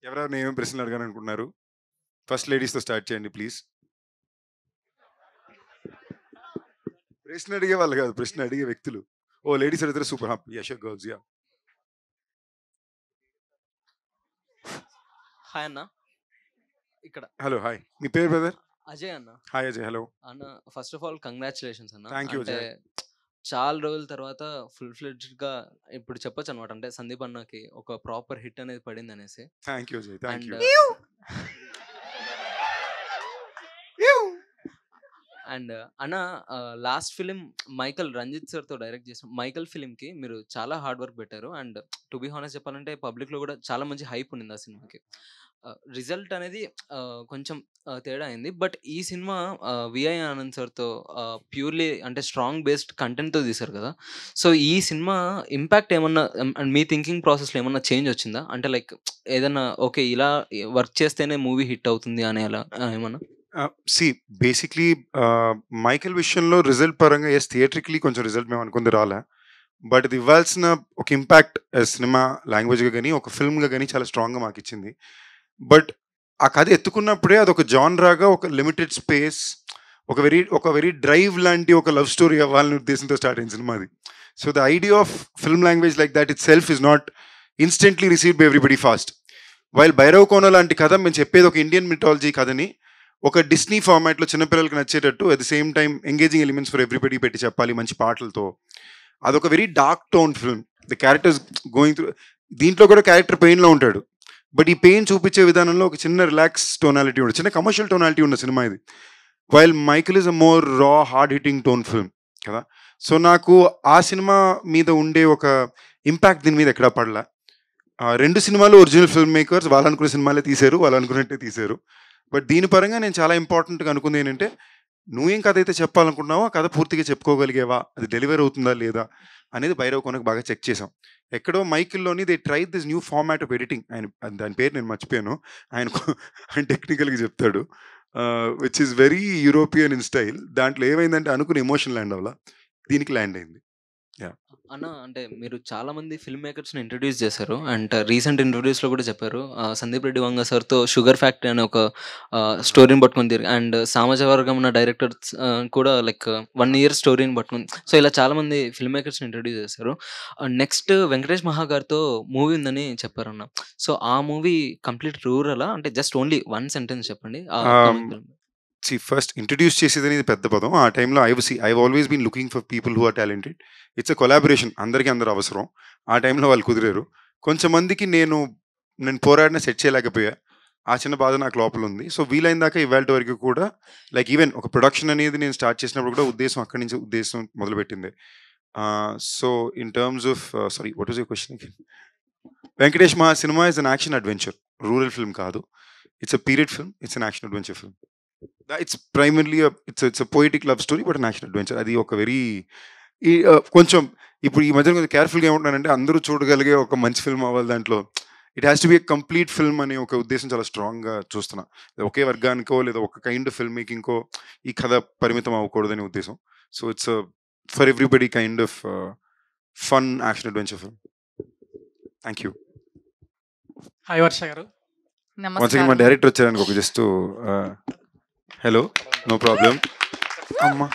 ఎవరెవరు ఏమేమి ప్రశ్నలు అడగాలనుకుంటున్నారు? ఫస్ట్ లేడీస్‌తో స్టార్ట్ చేయండి ప్లీజ్. ప్రశ్న అడిగే వాళ్ళు కాదు, ప్రశ్న అడిగే వ్యక్తులు. ఓ లేడీస్ అడిగితే super. Yeah sure girls yeah. Hi అన్న. ఇక్కడ హలో హాయ్. మీ పేరు బ్రదర్? అజయ్ అన్న. హాయ్ అజయ్. హలో అన్న ఫస్ట్ ఆఫ్ ఆల్ కంగ్రాచులేషన్స్ అన్న. థ్యాంక్ యూ అంటే అజయ్. చాలా రోజుల తర్వాత ఫుల్ ఫ్లెడ్జ్డ్‌గా ఇప్పుడు చెప్పొచ్చు అనమాట. అంటే సందీప్ అన్నకి ఒక ప్రాపర్ హిట్ అనేది పడింది అనేసి. Thank you Ajay. Thank and you. And అన్న లాస్ట్ ఫిలిం మైకల్ రంజిత్ సార్‌తో డైరెక్ట్ చేసిన మైకల్ ఫిలింకి మీరు చాలా హార్డ్ వర్క్ పెట్టారు. అండ్ టు బీ హానెస్ట్ చెప్పాలంటే పబ్లిక్‌లో కూడా చాలా మంచి హైప్ ఉండింది ఆ సినిమాకి. రిజల్ట్ అనేది కొంచెం తేడా అయింది. బట్ ఈ సినిమా విఐ ఆనంద్ సార్‌తో ప్యూర్‌లీ అంటే స్ట్రాంగ్ బేస్డ్ కంటెంట్‌తో తీశారు కదా! సో, ఈ సినిమా ఇంపాక్ట్ ఏమన్నా మీ థింకింగ్ ప్రాసెస్‌లో ఏమన్నా చేంజ్ వచ్చిందా? అంటే లైక్ ఏదన్నా ఓకే. ఇలా వర్క్ చేస్తేనే మూవీ హిట్ అవుతుంది అనేలా ఏమన్నా? సి బేసిక్లీ మైకేల్ విషయంలో రిజల్ట్ పరంగా ఎస్ థియేట్రికలీ కొంచెం రిజల్ట్ మేము అనుకుంది రాలే. బట్ ఇది ఇవ్వాల్సిన ఒక ఇంపాక్ట్ సినిమా లాంగ్వేజ్గా కానీ ఒక ఫిల్మ్గా కానీ చాలా స్ట్రాంగ్గా మాకు ఇచ్చింది. బట్ ఆ కథ ఎత్తుకున్నప్పుడే అదొక జాన్రాగా ఒక లిమిటెడ్ స్పేస్ ఒక వెరీ డ్రైవ్ లాంటి ఒక లవ్ స్టోరీ అవ్వాలని ఉద్దేశంతో స్టార్ట్ అయిన సినిమా అది. So the idea of film language like that itself is not instantly received by everybody fast. While Bhairav Kona లాంటి కథ మేము చెప్పేది ఒక ఇండియన్ మిథాలజీ కథని ఒక డిస్నీ ఫార్మాట్లో చిన్నపిల్లలకి నచ్చేటట్టు at the same time engaging elements for everybody పెట్టి చెప్పాలి మంచి పాటలతో. అదొక very dark tone film. The characters going through, దీంట్లో కూడా క్యారెక్టర్ పెయిన్లో ఉంటాడు. బట్ ఈ పెయిన్ చూపించే విధానంలో ఒక చిన్న రిలాక్స్ టోనాలిటీ ఉండదు, చిన్న కమర్షియల్ టోనాలిటీ ఉన్న సినిమా ఇది. While Michael is a more రా హార్డ్ హిట్టింగ్ టోన్ ఫిల్మ్ కదా. సో నాకు ఆ సినిమా మీద ఉండే ఒక ఇంపాక్ట్ దీని మీద ఎక్కడా పడలా. రెండు సినిమాలు ఒరిజినల్ ఫిల్మ్ మేకర్స్ వాళ్ళు అనుకునే సినిమాలే తీశారు, వాళ్ళు అనుకున్నట్టే తీశారు. బట్ దీని పరంగా నేను చాలా ఇంపార్టెంట్గా అనుకుంది ఏంటంటే, నువ్వేం కథ అయితే చెప్పాలనుకుంటున్నావో ఆ కథ పూర్తిగా చెప్పుకోగలిగేవా, అది డెలివర్ అవుతుందా లేదా అనేది భైరవ్ కోనకు బాగా చెక్ చేసాం. ఎక్కడో మైకిల్లోని they try this new format of editing. దాని పేరు నేను మర్చిపోయాను. ఆయన టెక్నికల్గా చెప్తాడు, which is very European in style. దాంట్లో ఏమైందంటే అనుకుని ఎమోషన్ ల్యాండ్ అవ్వాల, దీనికి ల్యాండ్ అయింది. అన్న అంటే మీరు చాలా మంది ఫిల్మ్ మేకర్స్‌ని ఇంట్రొడ్యూస్ చేశారు. అండ్ రీసెంట్ ఇంటర్వ్యూస్‌లో కూడా చెప్పారు. సందీప్ రెడ్డి వంగ సార్‌తో 'షుగర్ ఫ్యాక్టరీ' అనే ఒక స్టోరీని పట్టుకొని తిరిగి అండ్ 'సామాజ వర్గం' ఉన్న డైరెక్టర్స్ కూడా లైక్ 1 ఇయర్ స్టోరీని పట్టుకొని సో, ఇలా చాలామంది ఫిల్మ్ మేకర్స్‌ని ఇంట్రొడ్యూస్ చేశారు. నెక్స్ట్ వెంకటేష్ మహా గారితో మూవీ ఉందని చెప్పారన్న. సో, ఆ మూవీ కంప్లీట్ రూరలా? అంటే జస్ట్ ఓన్లీ 1 సెంటెన్స్ చెప్పండి. Upcoming film. ఫస్ట్ ఇంట్రడ్యూస్ చేసేది అనేది పెద్ద పదం. ఆ టైంలో I always been looking for people who are talented. It's a collaboration, అందరికీ అందరు అవసరం. ఆ టైంలో వాళ్ళు కుదిరారు. కొంచెం మందికి నేను పోరాడిన సెట్ చేయలేకపోయా. ఆ చిన్న బాధ నాకు లోపల ఉంది. సో వీలైన దాకా ఇవాళ వరకు కూడా లైక్ ఈవెన్ ఒక ప్రొడక్షన్ అనేది నేను స్టార్ట్ చేసినప్పుడు కూడా ఉద్దేశం అక్కడి నుంచి ఉద్దేశం మొదలుపెట్టింది. So in terms of sorry what was your question again? Venkatesh Maha cinema is an action adventure, rural film కాదు. It's a period film, it's an action adventure film. It's primarily it's poetic love story but action adventure. అది ఒక very కొంచెం ఇప్పుడు ఈ మధ్య కొంచెం కేర్ఫుల్గా ఏమంటున్నానంటే అందరూ చూడగలిగే ఒక మంచి ఫిల్మ్ అవ్వాలి. దాంట్లో it has to be a complete film అనే ఒక ఉద్దేశం చాలా స్ట్రాంగ్గా చూస్తున్నా. ఒకే వర్గానికో లేదా ఒక కైండ్ ఆఫ్ ఫిల్మ్ మేకింగ్కో ఈ కథ పరిమితం అవ్వకూడదనే ఉద్దేశం. So it's for everybody kind of fun action adventure film. Thank you. Hi Varsha garu. Once again మా డైరెక్టర్ వచ్చారనుకో జస్ట్ హలో, నో ప్రాబ్లం అమ్మా.